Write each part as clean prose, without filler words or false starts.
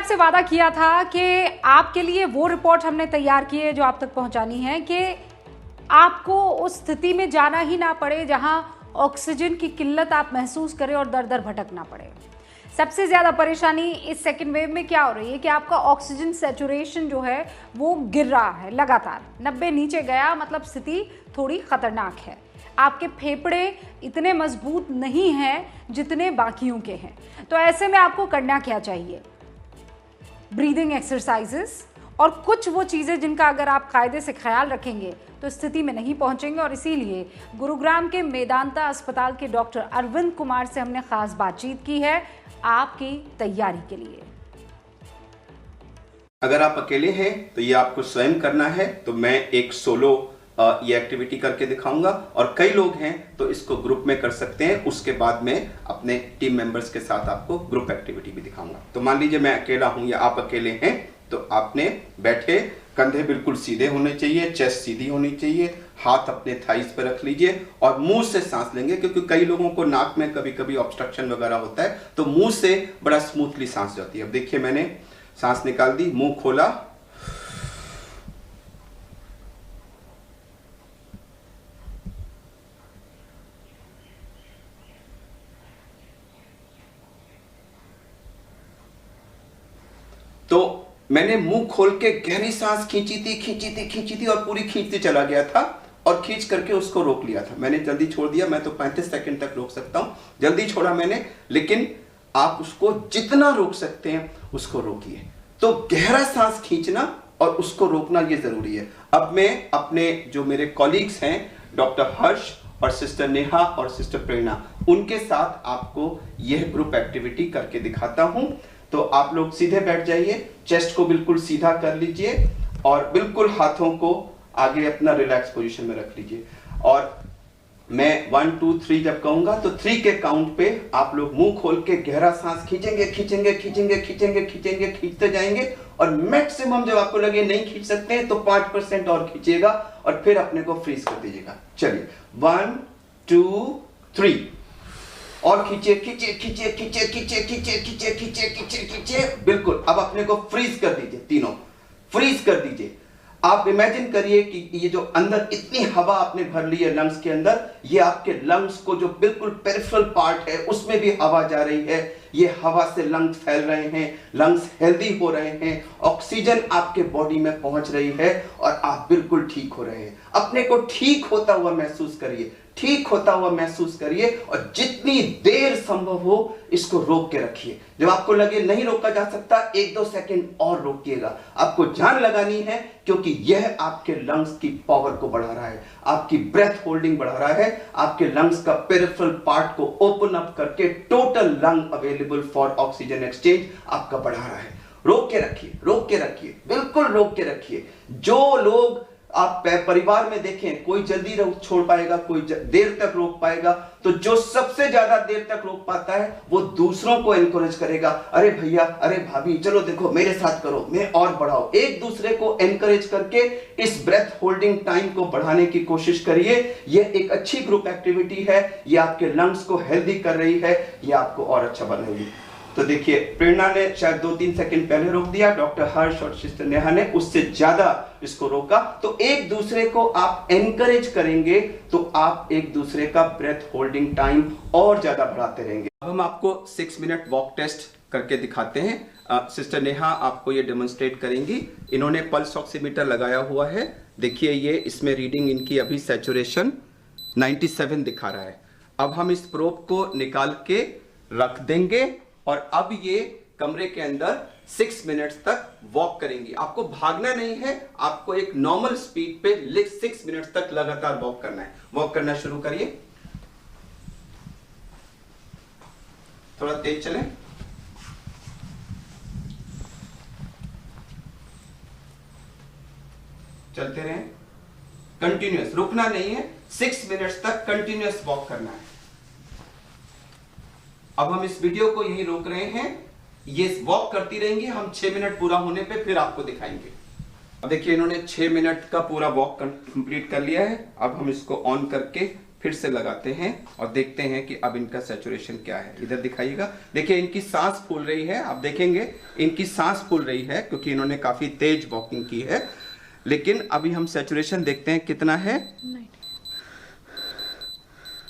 आपसे वादा किया था कि आपके लिए वो रिपोर्ट हमने तैयार की है जो आप तक पहुंचानी है कि आपको उस स्थिति में जाना ही ना पड़े जहां ऑक्सीजन की किल्लत आप महसूस करें और दर दर भटकना पड़े। सबसे ज़्यादा परेशानी इस सेकेंड वेव में क्या हो रही है कि आपका ऑक्सीजन सैचुरेशन जो है वो गिर रहा है लगातार। 90 नीचे गया मतलब स्थिति थोड़ी खतरनाक है। आपके फेफड़े इतने मजबूत नहीं हैं जितने बाकियों के हैं। तो ऐसे में आपको करना क्या चाहिए? ब्रीदिंग एक्सरसाइजेस और कुछ वो चीज़ें जिनका अगर आप कायदे से ख्याल रखेंगे तो स्थिति में नहीं पहुंचेंगे। और इसीलिए गुरुग्राम के मेदांता अस्पताल के डॉक्टर अरविंद कुमार से हमने खास बातचीत की है आपकी तैयारी के लिए। अगर आप अकेले हैं तो ये आपको स्वयं करना है, तो मैं एक सोलो ये एक्टिविटी करके दिखाऊंगा, और कई लोग हैं तो इसको ग्रुप में कर सकते हैं। उसके बाद में अपने टीम मेंबर्स के साथ आपको ग्रुप एक्टिविटी भी दिखाऊंगा। तो मान लीजिए मैं अकेला हूं या आप अकेले हैं, तो आपने बैठे, कंधे बिल्कुल सीधे होने चाहिए, चेस्ट सीधी होनी चाहिए, हाथ अपने थाइस पर रख लीजिए और मुंह से सांस लेंगे, क्योंकि कई लोगों को नाक में कभी कभी ऑब्स्ट्रक्शन वगैरह होता है, तो मुंह से बड़ा स्मूथली सांस जाती है। अब देखिए मैंने सांस निकाल दी, मुंह खोला, तो मैंने मुंह खोल के गहरी सांस खींची थी और पूरी खींचते चला गया था और खींच करके उसको रोक लिया था। मैंने जल्दी छोड़ दिया, मैं तो 35 सेकंड तक रोक सकता हूं, जल्दी छोड़ा मैंने, लेकिन आप उसको जितना रोक सकते हैं उसको रोकिए। तो गहरा सांस खींचना और उसको रोकना ये जरूरी है। अब मैं अपने जो मेरे कॉलीग्स हैं डॉक्टर हर्ष और सिस्टर नेहा और सिस्टर प्रेरणा, उनके साथ आपको यह ग्रुप एक्टिविटी करके दिखाता हूं। तो आप लोग सीधे बैठ जाइए, चेस्ट को बिल्कुल सीधा कर लीजिए और बिल्कुल हाथों को आगे अपना रिलैक्स पोजीशन में रख लीजिए। और मैं 1 2 3 जब कहूंगा तो 3 के काउंट पे आप लोग मुंह खोल के गहरा सांस खींचते जाएंगे और मैक्सिमम जब आपको लगे नहीं खींच सकते हैं तो 5% और खींचिएगा और फिर अपने को फ्रीज कर दीजिएगा। चलिए 1 2 3 और खींचे, बिल्कुल। अब अपने को फ्रीज कर दीजिए, तीनों फ्रीज कर दीजिए। आप इमेजिन करिए कि ये जो अंदर इतनी हवा आपने भर ली है लंग्स के अंदर, ये आपके लंग्स को जो बिल्कुल पेरिफेरल पार्ट है उसमें भी हवा जा रही है। ये हवा से लंग्स फैल रहे हैं, लंग्स हेल्दी हो रहे हैं, ऑक्सीजन आपके बॉडी में पहुंच रही है और आप बिल्कुल ठीक हो रहे हैं। अपने को ठीक होता हुआ महसूस करिए, ठीक होता हुआ महसूस करिए और जितनी देर संभव हो इसको रोक के रखिए। जब आपको लगे नहीं रोका जा सकता, 1-2 सेकंड और रोकिएगा। आपको जान लगानी है, क्योंकि यह आपके लंग्स की पावर को बढ़ा रहा है, आपकी ब्रेथ होल्डिंग बढ़ा रहा है, आपके लंग्स का पेरिफेरल पार्ट को ओपन अप करके total lung available for oxygen exchange आपका बढ़ा रहा है। रोक के रखिए, रोक के रखिए, बिल्कुल रोक के रखिए। जो लोग आप परिवार में देखें, कोई जल्दी छोड़ पाएगा, कोई देर तक रोक पाएगा, तो जो सबसे ज्यादा देर तक रोक पाता है वो दूसरों को एनकरेज करेगा। अरे भैया, अरे भाभी, चलो देखो मेरे साथ करो, मैं और बढ़ाओ। एक दूसरे को एनकरेज करके इस ब्रेथ होल्डिंग टाइम को बढ़ाने की कोशिश करिए। यह एक अच्छी ग्रुप एक्टिविटी है, यह आपके लंग्स को हेल्दी कर रही है, यह आपको और अच्छा बनाएगी। तो देखिए प्रेरणा ने शायद 2-3 सेकंड पहले रोक दिया, डॉक्टर हर्ष और सिस्टर नेहा ने उससे ज्यादा इसको रोका। तो एक दूसरे को आप एनकरेज करेंगे तो आप एक दूसरे का ब्रेथ होल्डिंग टाइम और ज्यादा बढ़ाते रहेंगे। अब हम आपको 6 मिनट वॉक टेस्ट करके दिखाते हैं। सिस्टर नेहा आपको ये डेमोन्स्ट्रेट करेंगी। इन्होंने पल्स ऑक्सीमीटर लगाया हुआ है, देखिए ये इसमें रीडिंग इनकी अभी सैचुरेशन 97 दिखा रहा है। अब हम इस प्रोब को निकाल के रख देंगे और अब ये कमरे के अंदर 6 मिनट्स तक वॉक करेंगी। आपको भागना नहीं है, आपको एक नॉर्मल स्पीड पे 6 मिनट्स तक लगातार वॉक करना है। वॉक करना शुरू करिए, थोड़ा तेज चलें। चलते रहें, कंटिन्यूअस, रुकना नहीं है। 6 मिनट्स तक कंटिन्यूअस वॉक करना है। अब हम इस वीडियो को यहीं रोक रहे हैं, ये वॉक करती रहेंगी, हम 6 मिनट पूरा होने पे फिर आपको दिखाएंगे। अब देखिए इन्होंने 6 मिनट का पूरा वॉक कंप्लीट कर लिया है। अब हम इसको ऑन करके फिर से लगाते हैं और देखते हैं कि अब इनका सैचुरेशन क्या है। इधर दिखाइएगा, देखिए इनकी सांस फूल रही है, आप देखेंगे इनकी सांस फूल रही है क्योंकि इन्होंने काफी तेज वॉकिंग की है। लेकिन अभी हम सैचुरेशन देखते हैं कितना है,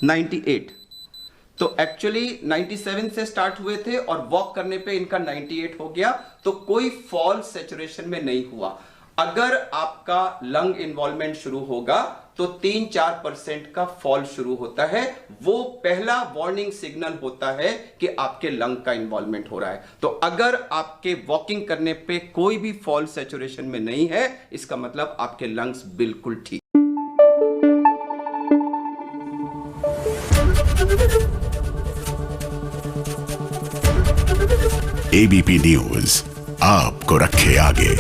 98। तो एक्चुअली 97 से स्टार्ट हुए थे और वॉक करने पे इनका 98 हो गया, तो कोई फॉल सैचुरेशन में नहीं हुआ। अगर आपका लंग इन्वॉल्वमेंट शुरू होगा तो 3-4% का फॉल शुरू होता है, वो पहला वार्निंग सिग्नल होता है कि आपके लंग का इन्वॉल्वमेंट हो रहा है। तो अगर आपके वॉकिंग करने पे कोई भी फॉल सैचुरेशन में नहीं है, इसका मतलब आपके लंग्स बिल्कुल ठीक। एबीपी न्यूज आपको रखे आगे।